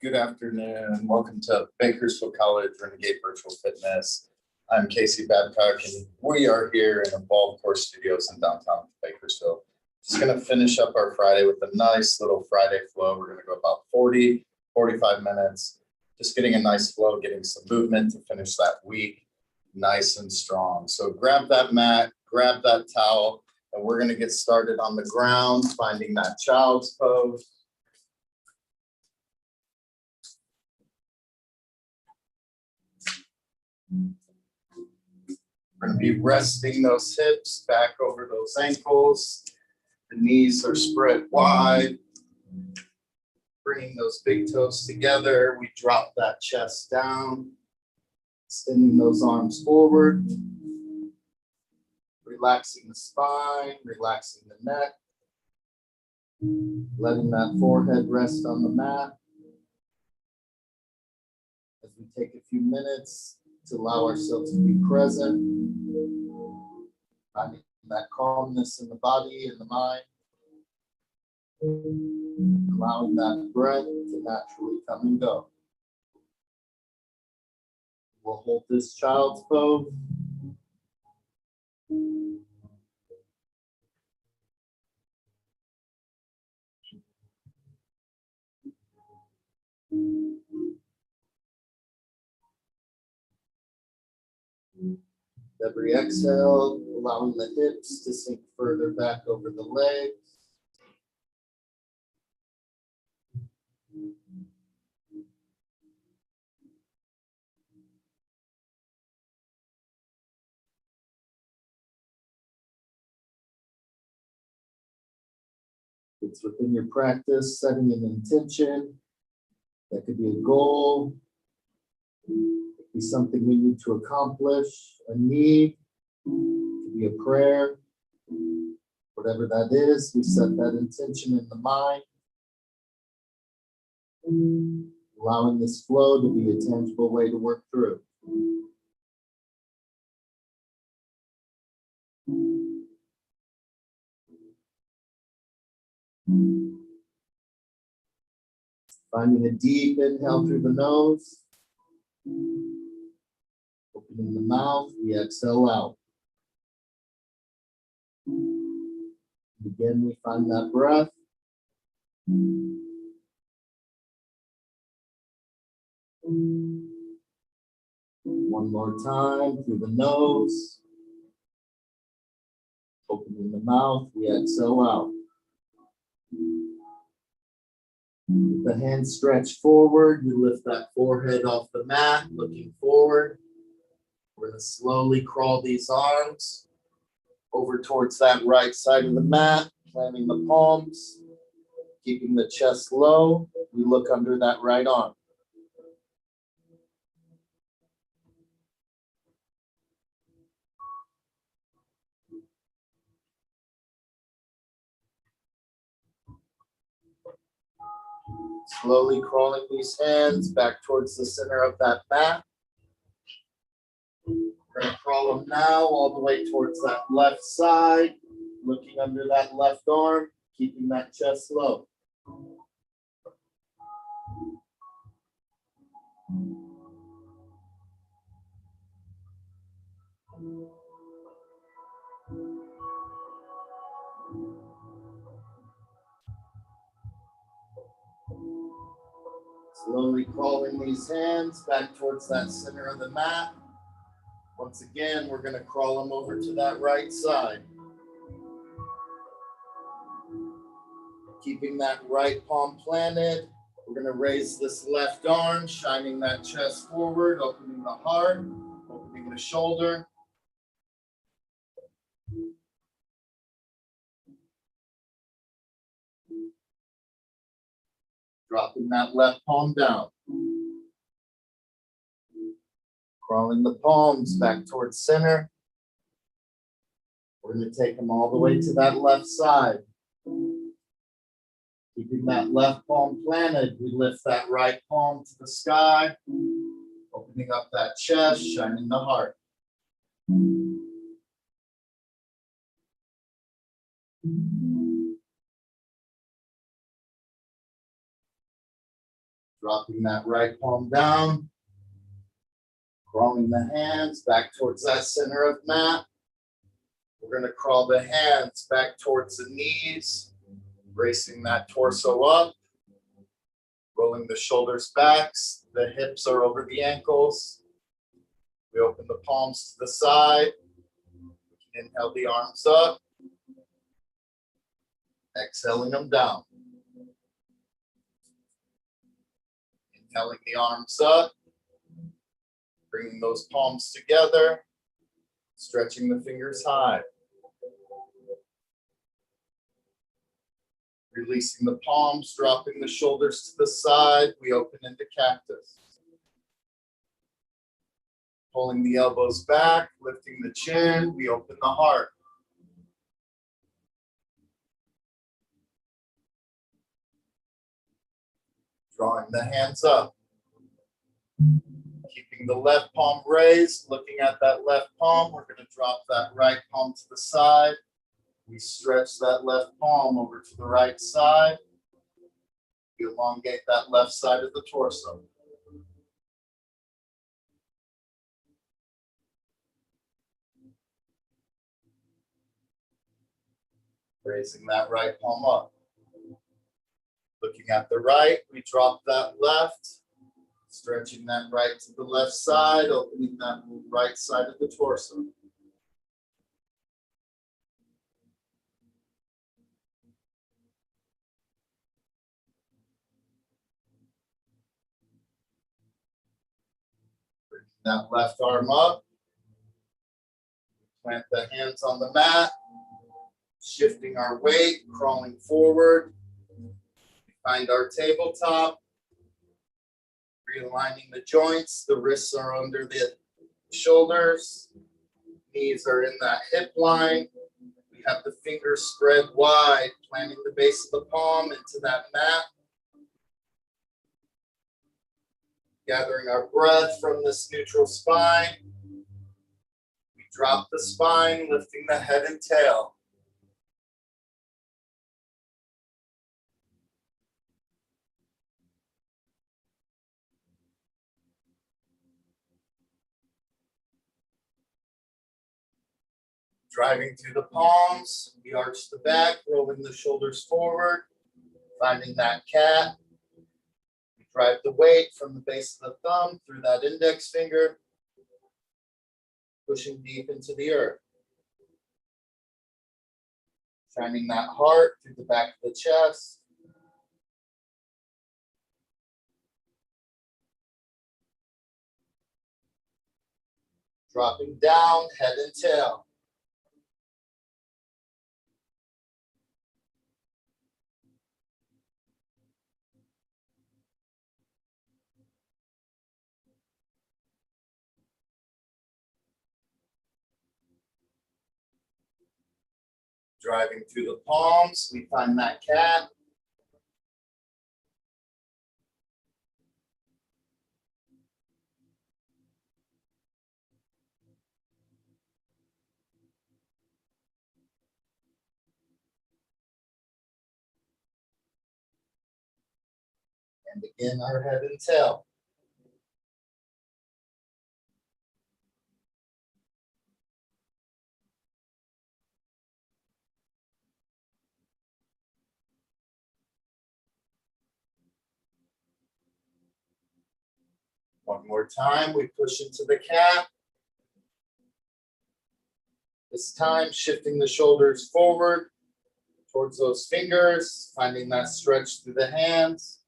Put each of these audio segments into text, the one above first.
Good afternoon. Welcome to Bakersfield College Renegade Virtual Fitness. I'm Casey Babcock, and we are here in Evolve Course Studios in downtown Bakersfield. Just going to finish up our Friday with a nice little Friday flow. We're going to go about 45 minutes, just getting a nice flow, getting some movement to finish that week nice and strong. So grab that mat, grab that towel, and we're going to get started on the ground, finding that child's pose. We're going to be resting those hips back over those ankles. The knees are spread wide. Bringing those big toes together. We drop that chest down. Extending those arms forward. Relaxing the spine, relaxing the neck. Letting that forehead rest on the mat. As we take a few minutes to allow ourselves to be present, finding that calmness in the body and the mind, allowing that breath to naturally come and go. We'll hold this child's pose. Every exhale, allowing the hips to sink further back over the legs. It's within your practice, setting an intention. That could be a goal. It could be something we need to accomplish, a need. It could be a prayer. Whatever that is, we set that intention in the mind. Allowing this flow to be a tangible way to work through. Finding a deep inhale through the nose. Opening the mouth, we exhale out. Again, we find that breath. One more time through the nose. Opening the mouth, we exhale out. With the hands stretched forward, you lift that forehead off the mat, looking forward. We're going to slowly crawl these arms over towards that right side of the mat, planting the palms, keeping the chest low. We look under that right arm. Slowly crawling these hands back towards the center of that mat. We're going to crawl them now all the way towards that left side, looking under that left arm, keeping that chest low. Slowly crawling these hands back towards that center of the mat. Once again, we're going to crawl them over to that right side. Keeping that right palm planted. We're going to raise this left arm, shining that chest forward, opening the heart, opening the shoulder. Dropping that left palm down. Crawling the palms back towards center. We're going to take them all the way to that left side. Keeping that left palm planted, we lift that right palm to the sky, opening up that chest, shining the heart. Dropping that right palm down. Crawling the hands back towards that center of mat. We're going to crawl the hands back towards the knees, bracing that torso up, rolling the shoulders back, the hips are over the ankles. We open the palms to the side. Inhale the arms up. Exhaling them down. Inhaling the arms up. Bringing those palms together. Stretching the fingers high. Releasing the palms, dropping the shoulders to the side. We open into cactus. Pulling the elbows back, lifting the chin, we open the heart. Drawing the hands up. Keeping the left palm raised, looking at that left palm, we're going to drop that right palm to the side. We stretch that left palm over to the right side. We elongate that left side of the torso. Raising that right palm up. Looking at the right, we drop that left. Stretching that right to the left side, opening that right side of the torso. Bringing that left arm up. Plant the hands on the mat. Shifting our weight, crawling forward. Find our tabletop. Realigning the joints. The wrists are under the shoulders. Knees are in that hip line. We have the fingers spread wide, planting the base of the palm into that mat. Gathering our breath from this neutral spine. We drop the spine, lifting the head and tail. Driving through the palms, we arch the back, rolling the shoulders forward, finding that cat. We drive the weight from the base of the thumb through that index finger, pushing deep into the earth. Shining that heart through the back of the chest. Dropping down, head and tail. Driving through the palms, we find that cat. And again, our head and tail. One more time, we push into the cat. This time, shifting the shoulders forward towards those fingers, finding that stretch through the hands.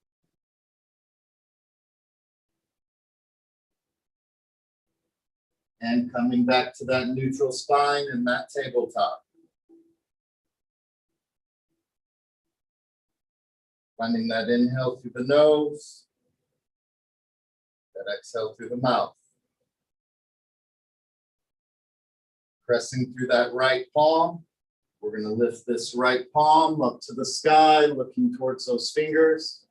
And coming back to that neutral spine and that tabletop. Finding that inhale through the nose. That exhale through the mouth. Pressing through that right palm. We're going to lift this right palm up to the sky, looking towards those fingers.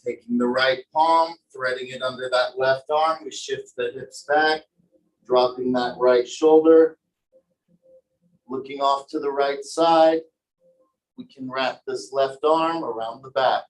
Taking the right palm, threading it under that left arm. We shift the hips back, dropping that right shoulder. Looking off to the right side. We can wrap this left arm around the back.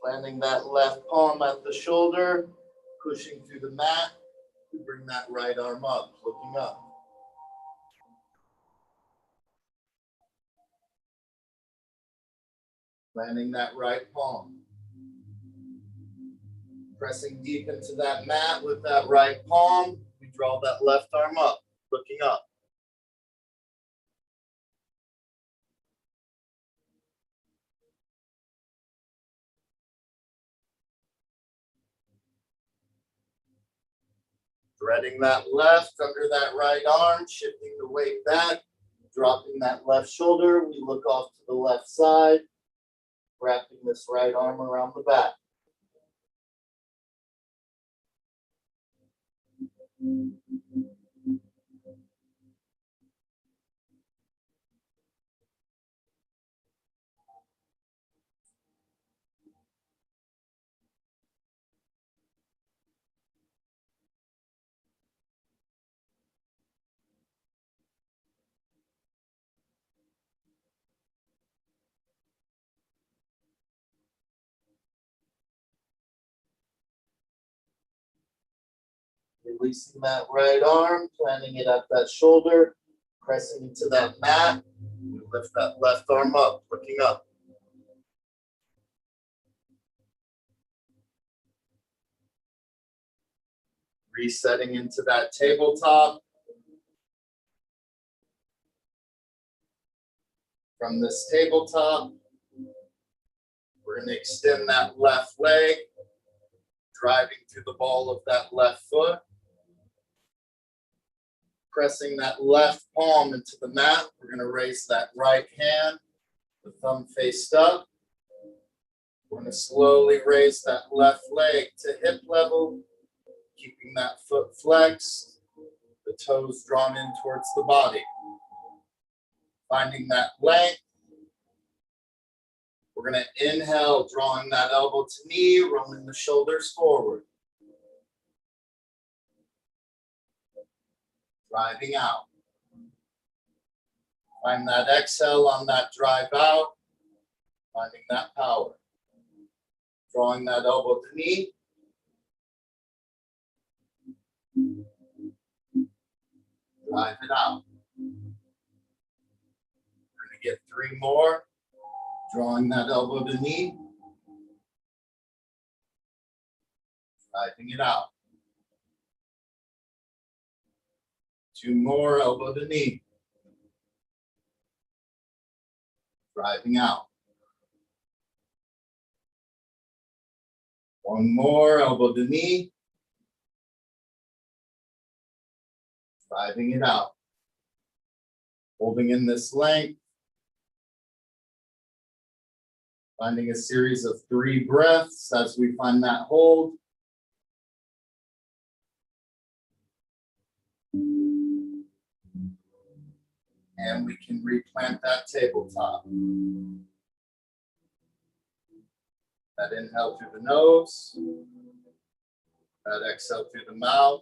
Planting that left palm at the shoulder, pushing through the mat to bring that right arm up, looking up. Planting that right palm. Pressing deep into that mat with that right palm, we draw that left arm up, looking up. Threading that left under that right arm, shifting the weight back, dropping that left shoulder. We look off to the left side, wrapping this right arm around the back. Releasing that right arm, planting it at that shoulder, pressing into that mat. We lift that left arm up, looking up. Resetting into that tabletop. From this tabletop, we're going to extend that left leg, driving through the ball of that left foot. Pressing that left palm into the mat. We're going to raise that right hand, the thumb faced up. We're going to slowly raise that left leg to hip level, keeping that foot flexed, the toes drawn in towards the body. Finding that length. We're going to inhale, drawing that elbow to knee, rolling the shoulders forward. Driving out. Find that exhale on that drive out. Finding that power. Drawing that elbow to knee. Drive it out. We're going to get 3 more. Drawing that elbow to knee. Driving it out. 2 more, elbow to knee. Driving out. 1 more, elbow to knee. Driving it out. Holding in this length. Finding a series of 3 breaths as we find that hold. And we can replant that tabletop. That inhale through the nose. That exhale through the mouth.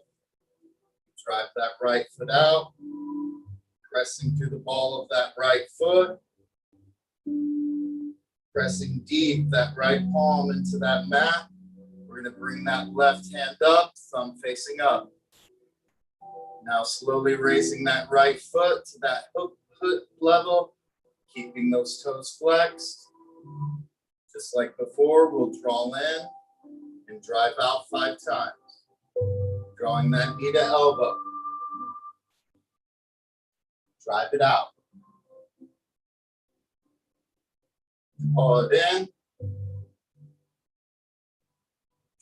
Drive that right foot out. Pressing through the ball of that right foot. Pressing deep that right palm into that mat. We're going to bring that left hand up, thumb facing up. Now slowly raising that right foot to that hip level, keeping those toes flexed. Just like before, we'll draw in and drive out 5 times. Drawing that knee to elbow. Drive it out. Pull it in.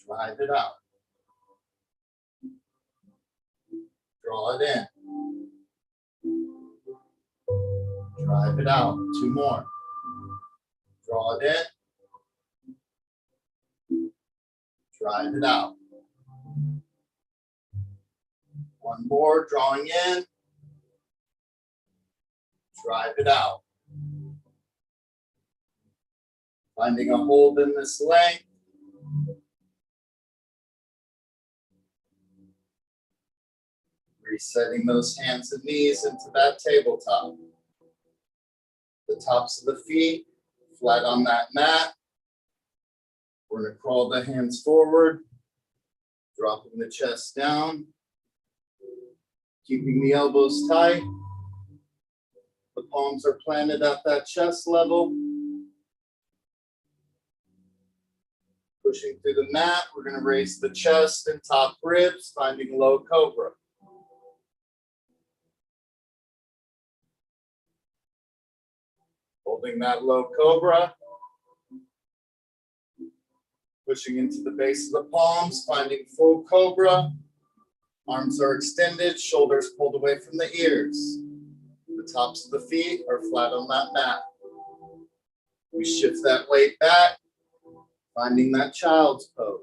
Drive it out. Draw it in. Drive it out. 2 more. Draw it in. Drive it out. One more, drawing in. Drive it out. Finding a hold in this length. Resetting those hands and knees into that tabletop. The tops of the feet flat on that mat. We're going to crawl the hands forward, dropping the chest down, keeping the elbows tight. The palms are planted at that chest level. Pushing through the mat, we're going to raise the chest and top ribs, finding low cobra. Holding that low cobra. Pushing into the base of the palms, finding full cobra. Arms are extended, shoulders pulled away from the ears. The tops of the feet are flat on that mat. We shift that weight back, finding that child's pose.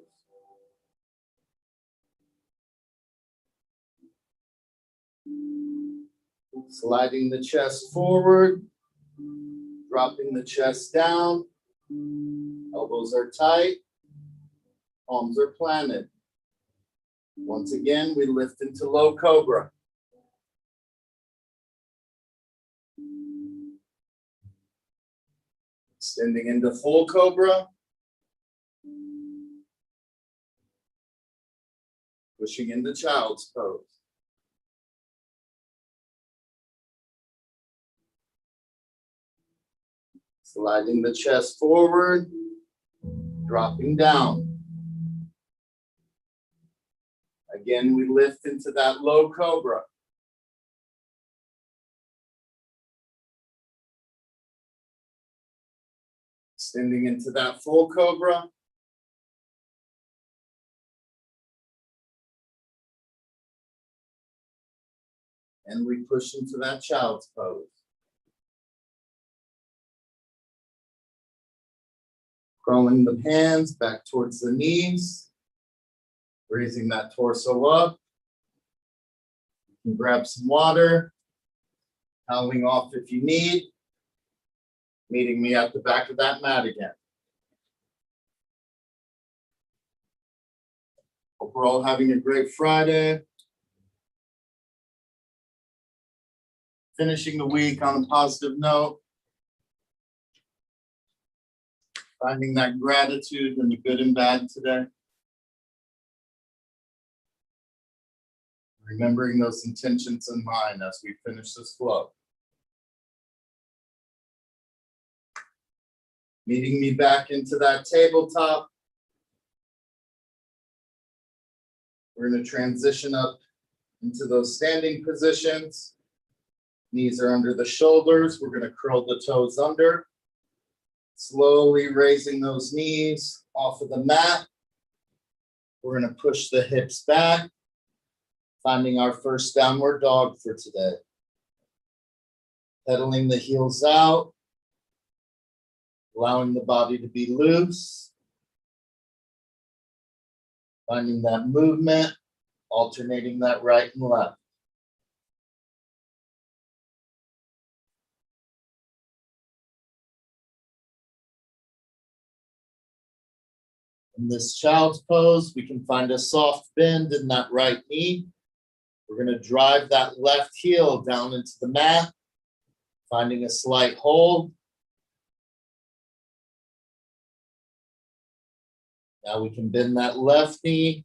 Sliding the chest forward, dropping the chest down. Elbows are tight, palms are planted. Once again, we lift into low cobra. Extending into full cobra. Pushing into child's pose. Sliding the chest forward, dropping down. Again, we lift into that low cobra. Extending into that full cobra. And we push into that child's pose. Crawling the hands back towards the knees. Raising that torso up. You can grab some water. Toweling off if you need. Meeting me at the back of that mat again. Hope we're all having a great Friday. Finishing the week on a positive note. Finding that gratitude in the good and bad today. Remembering those intentions in mind as we finish this flow. Meeting me back into that tabletop. We're going to transition up into those standing positions. Knees are under the shoulders. We're going to curl the toes under. Slowly raising those knees off of the mat. We're going to push the hips back. Finding our first downward dog for today. Pedaling the heels out. Allowing the body to be loose. Finding that movement, alternating that right and left. In this child's pose, we can find a soft bend in that right knee. We're going to drive that left heel down into the mat, finding a slight hold. Now we can bend that left knee,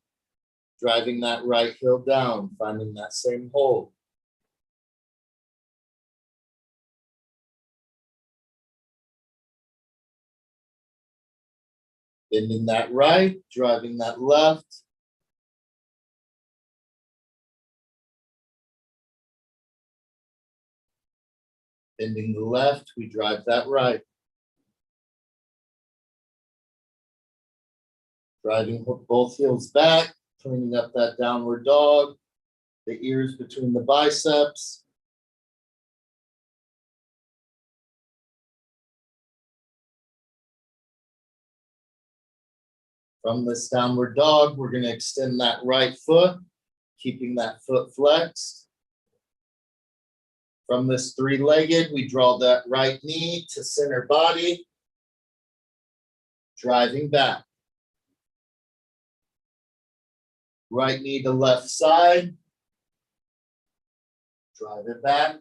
driving that right heel down, finding that same hold. Bending that right, driving that left. Bending the left, we drive that right. Driving both heels back, cleaning up that downward dog, the ears between the biceps. From this downward dog, we're going to extend that right foot, keeping that foot flexed. From this three-legged, we draw that right knee to center body, driving back. Right knee to left side, drive it back.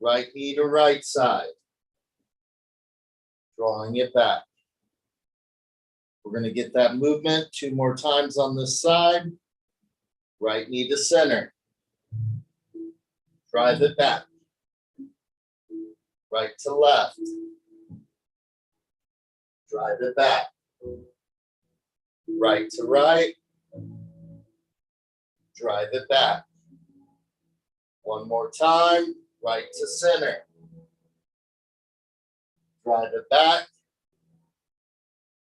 Right knee to right side, drawing it back. We're going to get that movement 2 more times on this side. Right knee to center. Drive it back. Right to left. Drive it back. Right to right. Drive it back. 1 more time. Right to center. Drive it back.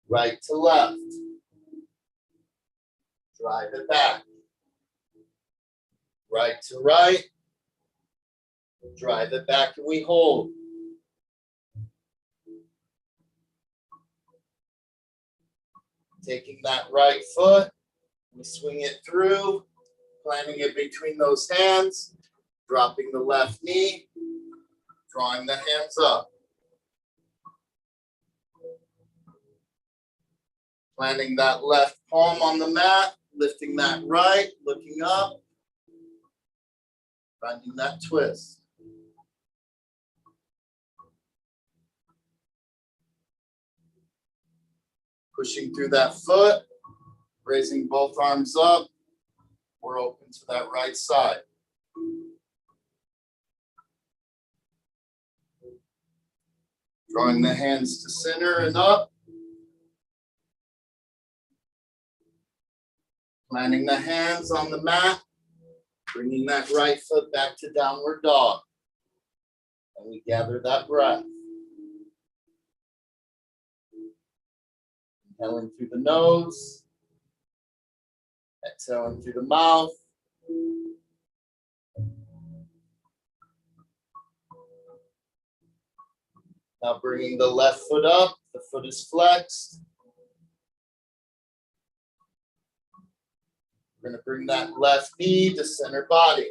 Right to left. Drive it back. Right to right. Drive it back and we hold. Taking that right foot, we swing it through, planting it between those hands, dropping the left knee, drawing the hands up. Planting that left palm on the mat, lifting that right, looking up, finding that twist. Pushing through that foot, raising both arms up, we're open to that right side. Drawing the hands to center and up. Planting the hands on the mat, bringing that right foot back to downward dog. And we gather that breath. Inhaling through the nose, exhaling through the mouth. Now bringing the left foot up, the foot is flexed. We're going to bring that left knee to center body.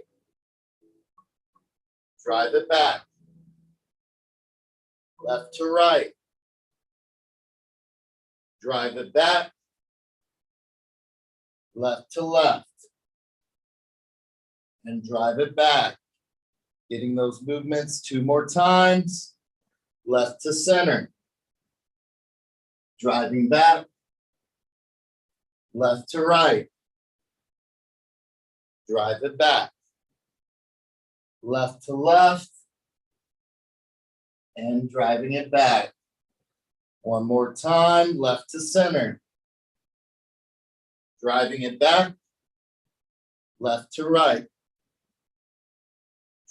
Drive it back. Left to right. Drive it back. Left to left. And drive it back. Getting those movements 2 more times. Left to center. Driving back. Left to right. Drive it back. Left to left. And driving it back. 1 more time, left to center. Driving it back. Left to right.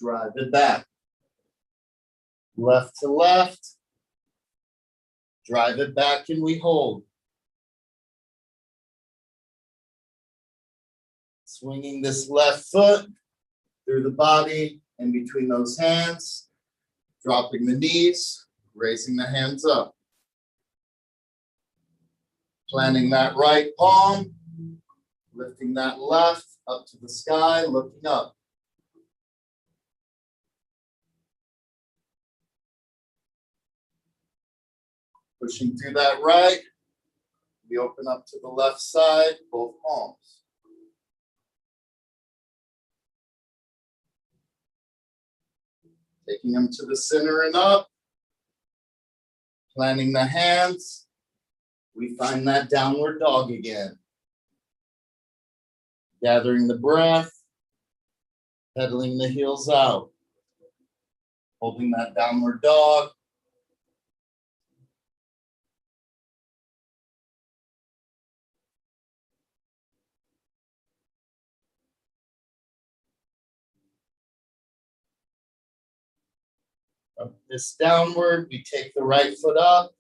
Drive it back. Left to left. Drive it back and we hold. Swinging this left foot through the body and between those hands. Dropping the knees, raising the hands up. Planting that right palm, lifting that left up to the sky, looking up. Pushing through that right, we open up to the left side, both palms. Taking them to the center and up. Planting the hands. We find that downward dog again. Gathering the breath, pedaling the heels out. Holding that downward dog. From this downward, we take the right foot up.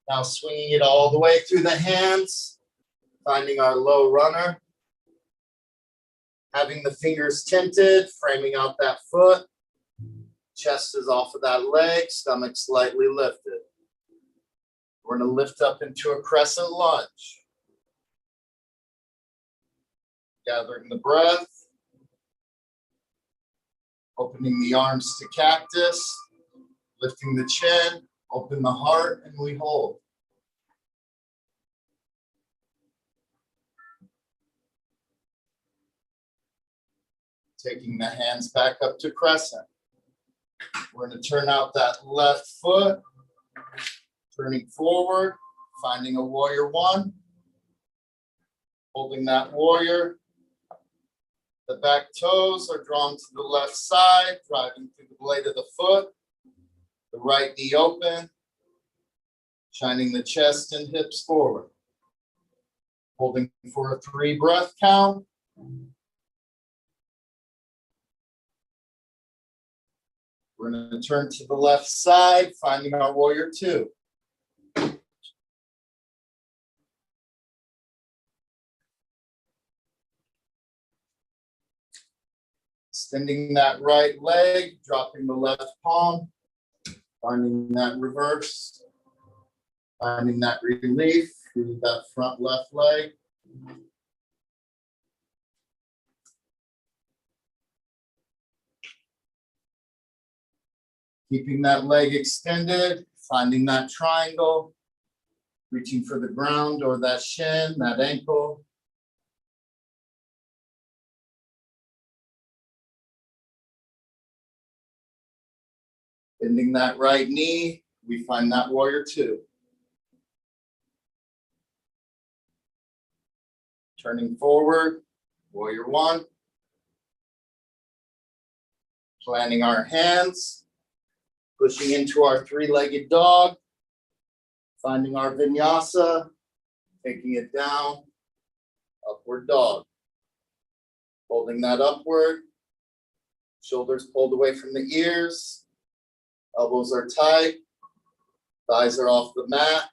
Now swinging it all the way through the hands, finding our low runner. Having the fingers tinted, framing out that foot. Chest is off of that leg, stomach slightly lifted. We're going to lift up into a crescent lunge. Gathering the breath. Opening the arms to cactus. Lifting the chin. Open the heart and we hold. Taking the hands back up to crescent. We're going to turn out that left foot. Turning forward, finding a warrior one. Holding that warrior. The back toes are drawn to the left side, driving through the blade of the foot. The right knee open. Shining the chest and hips forward. Holding for a 3 breath count. We're going to turn to the left side, finding our warrior 2. Extending that right leg, dropping the left palm, finding that reverse, finding that relief through that front left leg. Keeping that leg extended, finding that triangle, reaching for the ground or that shin, that ankle. Bending that right knee, we find that warrior 2. Turning forward, warrior 1. Planting our hands, pushing into our 3-legged dog, finding our vinyasa, taking it down, upward dog. Holding that upward, shoulders pulled away from the ears, elbows are tight, thighs are off the mat.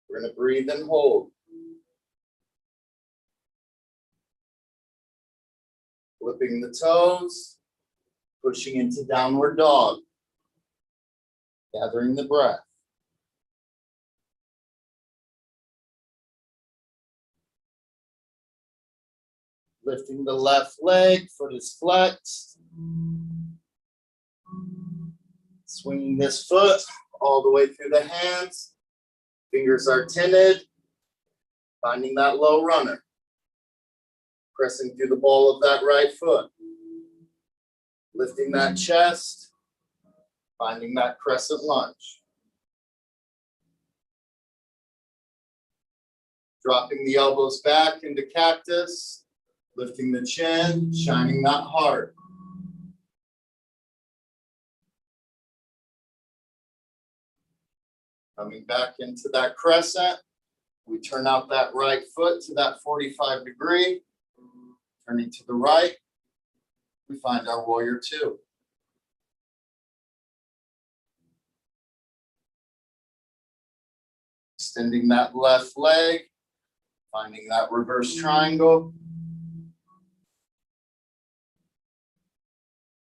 We're going to breathe and hold. Flipping the toes, pushing into downward dog. Gathering the breath. Lifting the left leg, foot is flexed. Swinging this foot all the way through the hands. Fingers are tinted. Finding that low runner. Pressing through the ball of that right foot. Lifting that chest. Finding that crescent lunge. Dropping the elbows back into cactus. Lifting the chin, shining that heart. Coming back into that crescent. We turn out that right foot to that 45 degree. Turning to the right, we find our warrior 2. Extending that left leg, finding that reverse triangle.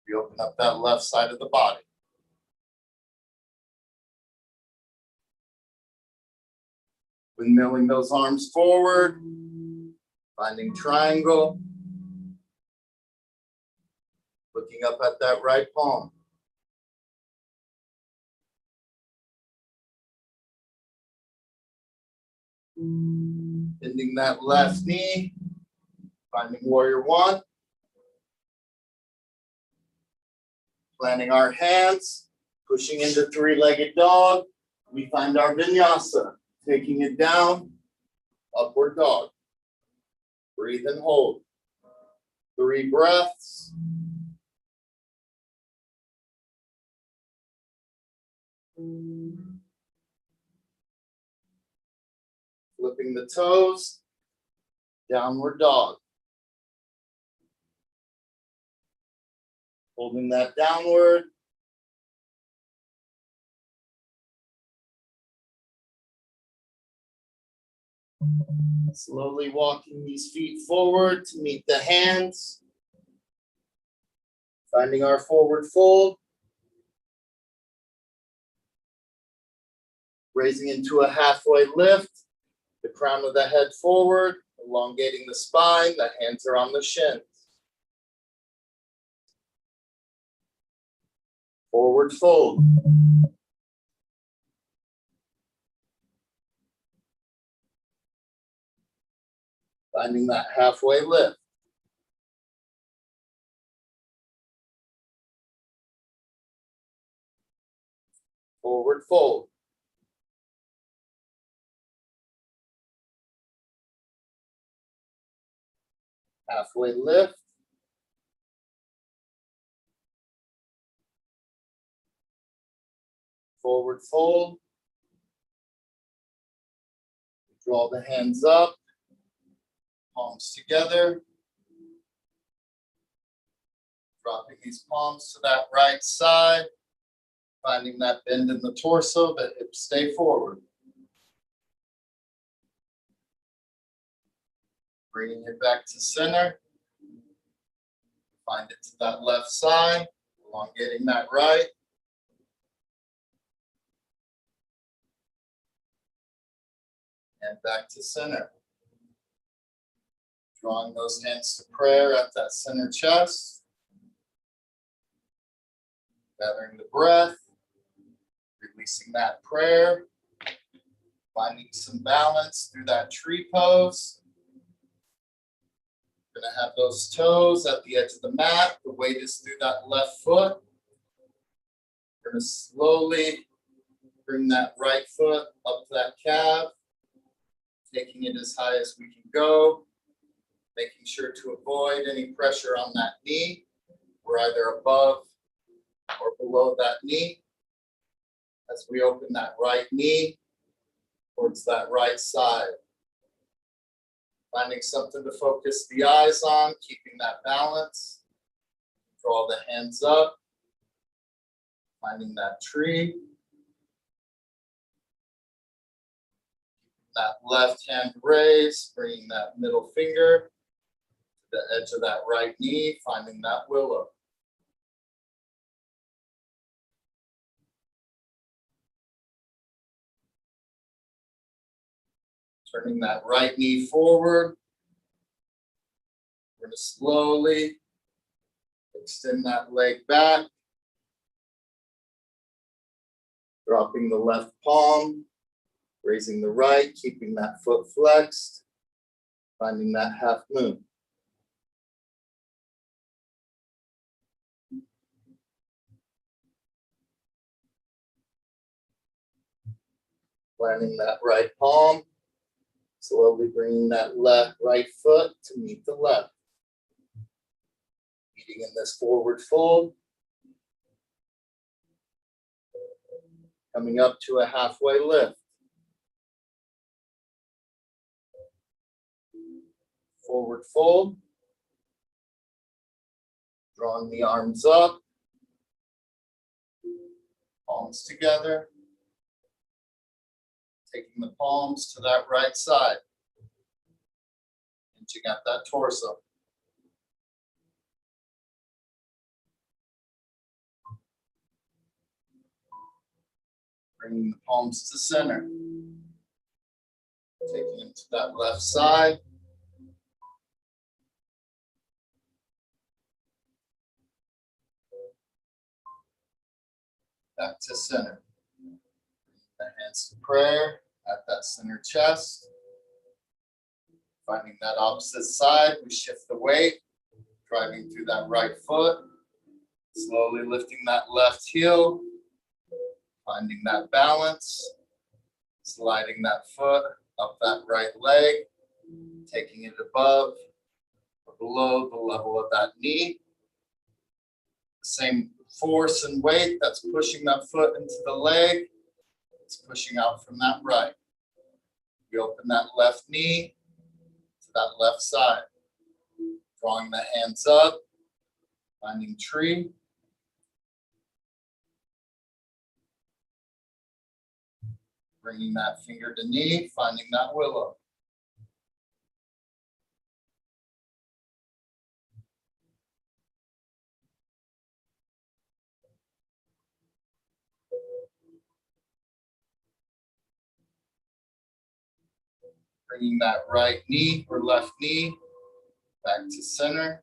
We open up that left side of the body. Windmilling those arms forward, finding triangle. Looking up at that right palm. Bending that left knee, finding warrior 1. Planting our hands, pushing into 3-legged dog. We find our vinyasa, taking it down, upward dog. Breathe and hold. 3 breaths. Flipping the toes, downward dog. Holding that downward. Slowly walking these feet forward to meet the hands. Finding our forward fold. Raising into a halfway lift, the crown of the head forward, elongating the spine, the hands are on the shins. Forward fold. Finding that halfway lift. Forward fold. Halfway lift. Forward fold. Draw the hands up, palms together. Dropping these palms to that right side. Finding that bend in the torso, the hips stay forward. Bringing it back to center. Find it to that left side, elongating that right. And back to center. Drawing those hands to prayer at that center chest. Gathering the breath. Releasing that prayer. Finding some balance through that tree pose. We're going to have those toes at the edge of the mat. The weight is through that left foot. We're going to slowly bring that right foot up to that calf. Taking it as high as we can go. Making sure to avoid any pressure on that knee. We're either above or below that knee. As we open that right knee towards that right side. Finding something to focus the eyes on, keeping that balance. Draw the hands up. Finding that tree. That left hand raised, bringing that middle finger to the edge of that right knee, finding that willow. Turning that right knee forward. We're going to slowly extend that leg back. Dropping the left palm. Raising the right, keeping that foot flexed, finding that half moon. Planting that right palm, slowly bringing that right foot to meet the left. Meeting in this forward fold. Coming up to a halfway lift. Forward fold. Drawing the arms up. Palms together. Taking the palms to that right side. Inching at that torso. Bringing the palms to center. Taking them to that left side. Back to center. The hands to prayer at that center chest. Finding that opposite side, we shift the weight, driving through that right foot, slowly lifting that left heel, finding that balance, sliding that foot up that right leg, taking it above or below the level of that knee. The same force and weight that's pushing that foot into the leg, it's pushing out from that right. We open that left knee to that left side, drawing the hands up, finding tree. Bringing that finger to knee, finding that willow. Bringing that right knee or left knee back to center.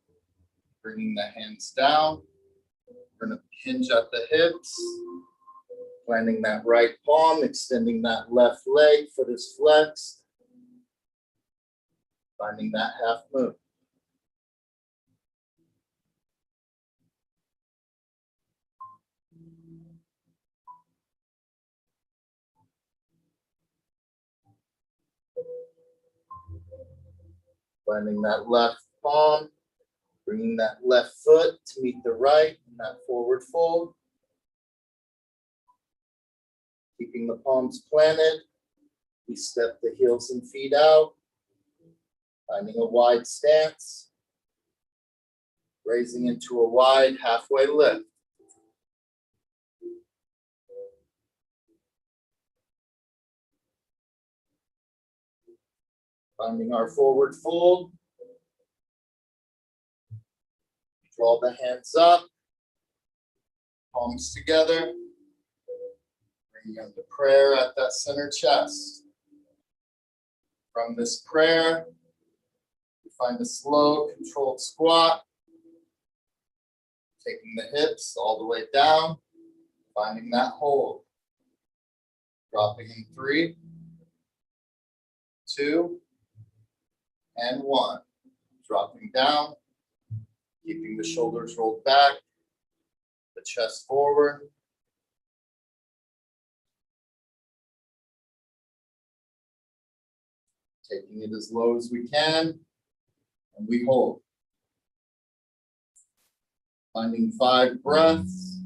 Bringing the hands down. We're going to hinge at the hips. Planting that right palm, extending that left leg, foot is flexed. Finding that half moon. Finding that left palm, bringing that left foot to meet the right in that forward fold. Keeping the palms planted. We step the heels and feet out. Finding a wide stance. Raising into a wide halfway lift. Finding our forward fold. Draw the hands up. Palms together. Bringing into prayer at that center chest. From this prayer, we find a slow, controlled squat. Taking the hips all the way down. Finding that hold. Dropping in 3, 2, and 1. Dropping down. Keeping the shoulders rolled back. The chest forward. Taking it as low as we can. And we hold. Finding 5 breaths.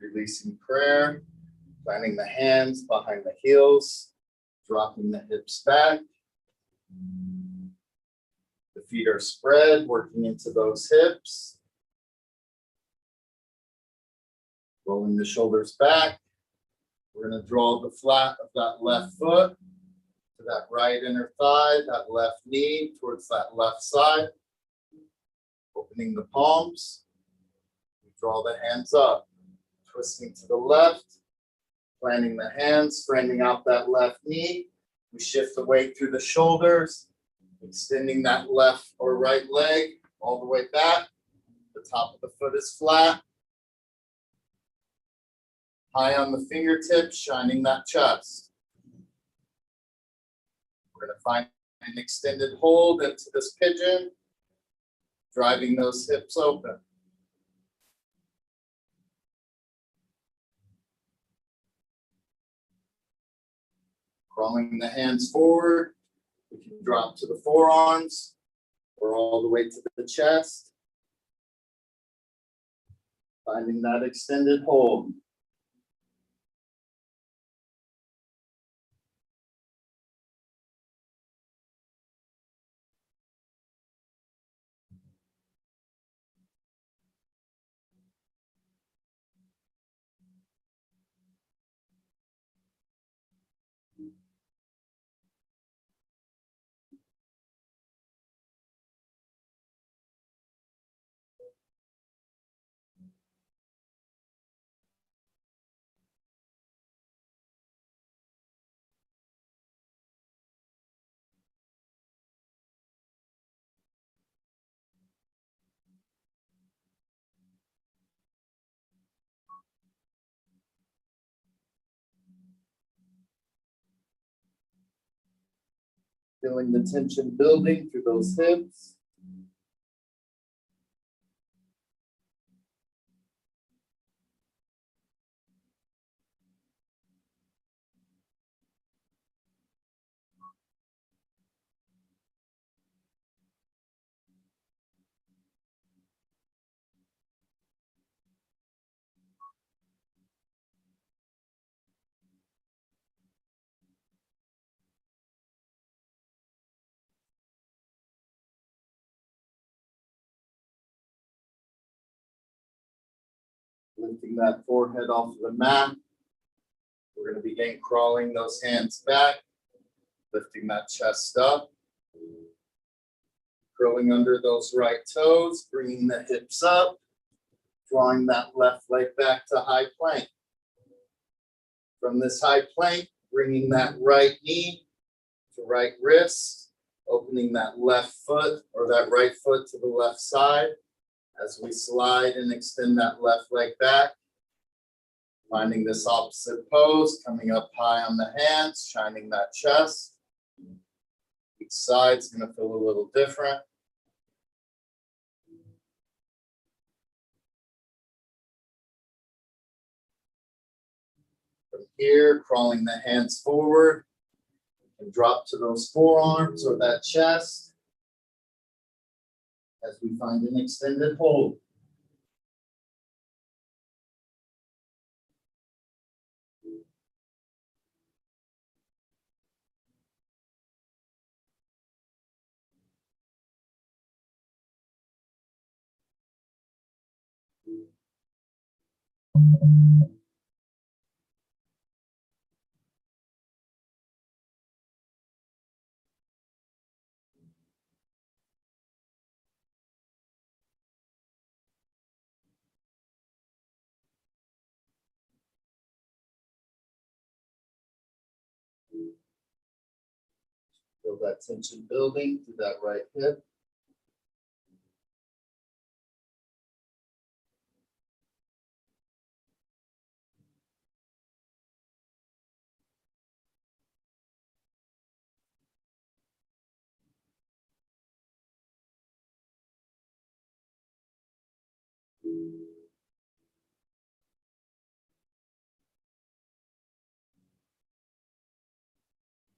Releasing prayer. Planting the hands behind the heels. Dropping the hips back. The feet are spread, working into those hips. Rolling the shoulders back. We're going to draw the flat of that left foot to that right inner thigh, that left knee towards that left side. Opening the palms. We draw the hands up. Twisting to the left. Planting the hands, straightening out that left knee. We shift the weight through the shoulders. Extending that left or right leg all the way back. The top of the foot is flat. High on the fingertips, shining that chest. We're going to find an extended hold into this pigeon, driving those hips open. Crawling the hands forward. We can drop to the forearms or all the way to the chest. Finding that extended hold. Feeling the tension building through those hips. Lifting that forehead off of the mat. We're going to begin crawling those hands back, lifting that chest up, curling under those right toes, bringing the hips up, drawing that left leg back to high plank. From this high plank, bringing that right knee to right wrist, opening that left foot or that right foot to the left side as we slide and extend that left leg back. Finding this opposite pose, coming up high on the hands, shining that chest. Each side's going to feel a little different. From here, crawling the hands forward and drop to those forearms or that chest as we find an extended hold. Feel that tension building through that right hip.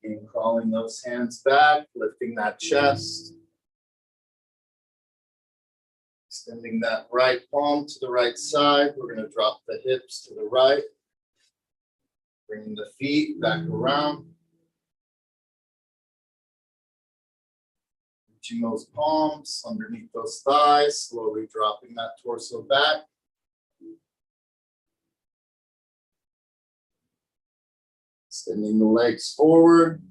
And crawling those hands back, lifting that chest. Extending that right palm to the right side. We're going to drop the hips to the right. Bringing the feet back around. Reaching those palms underneath those thighs, slowly dropping that torso back. Extending the legs forward.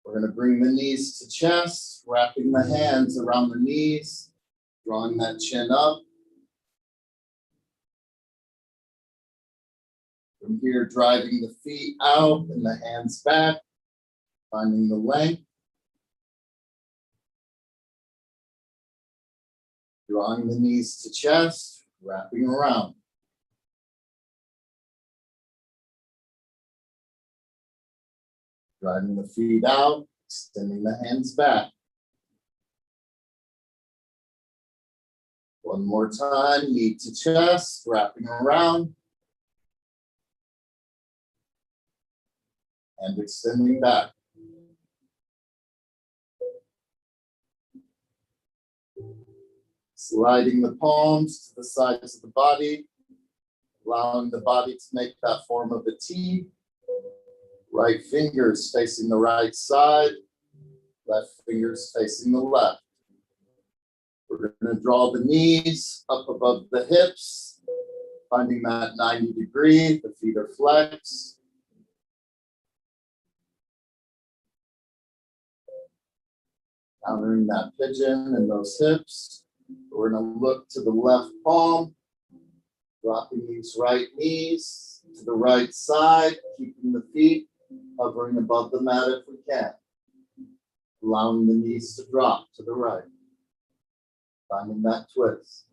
We're going to bring the knees to chest, wrapping the hands around the knees, drawing that chin up. From here, driving the feet out and the hands back, finding the length. Drawing the knees to chest, wrapping around. Driving the feet out, extending the hands back. One more time, knee to chest, wrapping around. And extending back. Sliding the palms to the sides of the body, allowing the body to make that form of a T. Right fingers facing the right side, left fingers facing the left. We're going to draw the knees up above the hips, finding that 90 degree, the feet are flexed. Countering that pigeon and those hips. We're going to look to the left palm, dropping these right knees to the right side, keeping the feet hovering above the mat if we can. Allowing the knees to drop to the right. Finding that twist.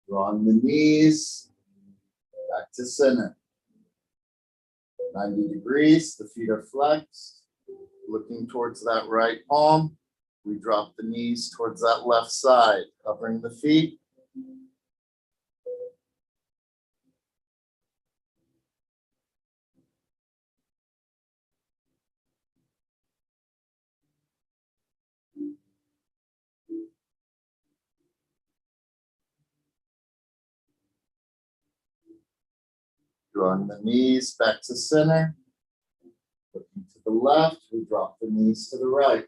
Drawing the knees back to center. 90 degrees, the feet are flexed. Looking towards that right palm. We drop the knees towards that left side, covering the feet. Drawing the knees back to center. Looking to the left, we drop the knees to the right.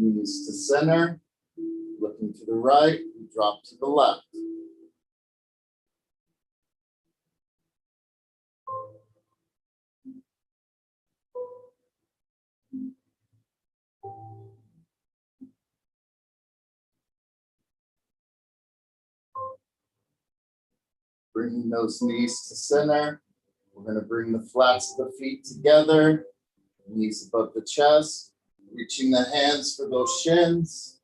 Knees to center, looking to the right, drop to the left. Bringing those knees to center. We're going to bring the flats of the feet together, knees above the chest, reaching the hands for those shins,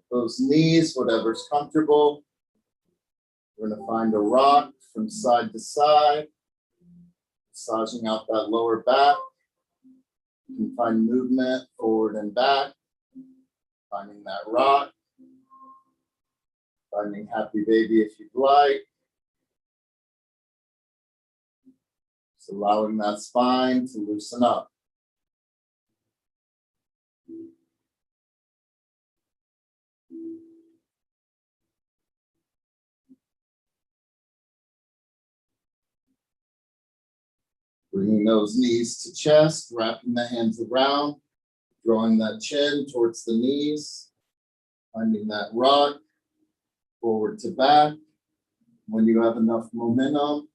those knees, whatever's comfortable. We're going to find a rock from side to side, massaging out that lower back. You can find movement forward and back, finding that rock, finding happy baby if you'd like. Just allowing that spine to loosen up. Bringing those knees to chest, wrapping the hands around, drawing that chin towards the knees, finding that rock, forward to back. When you have enough momentum,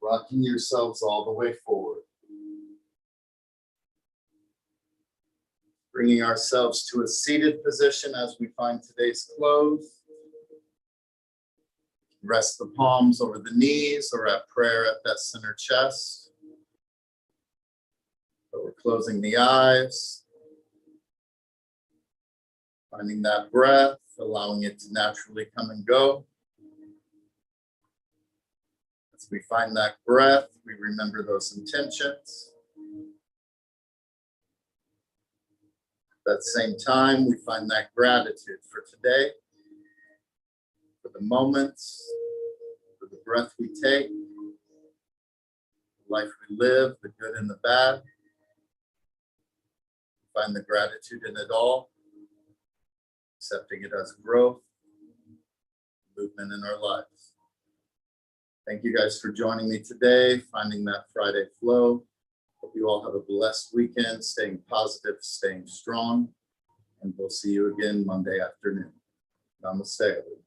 rocking yourselves all the way forward. Bringing ourselves to a seated position as we find today's close. Rest the palms over the knees or at prayer at that center chest. But we're closing the eyes. Finding that breath, allowing it to naturally come and go. As we find that breath, we remember those intentions. At that same time, we find that gratitude for today, for the moments, for the breath we take, the life we live, the good and the bad. Find the gratitude in it all, accepting it as growth, movement in our lives. Thank you guys for joining me today, finding that Friday flow. Hope you all have a blessed weekend, staying positive, staying strong, and we'll see you again Monday afternoon. Namaste, everyone.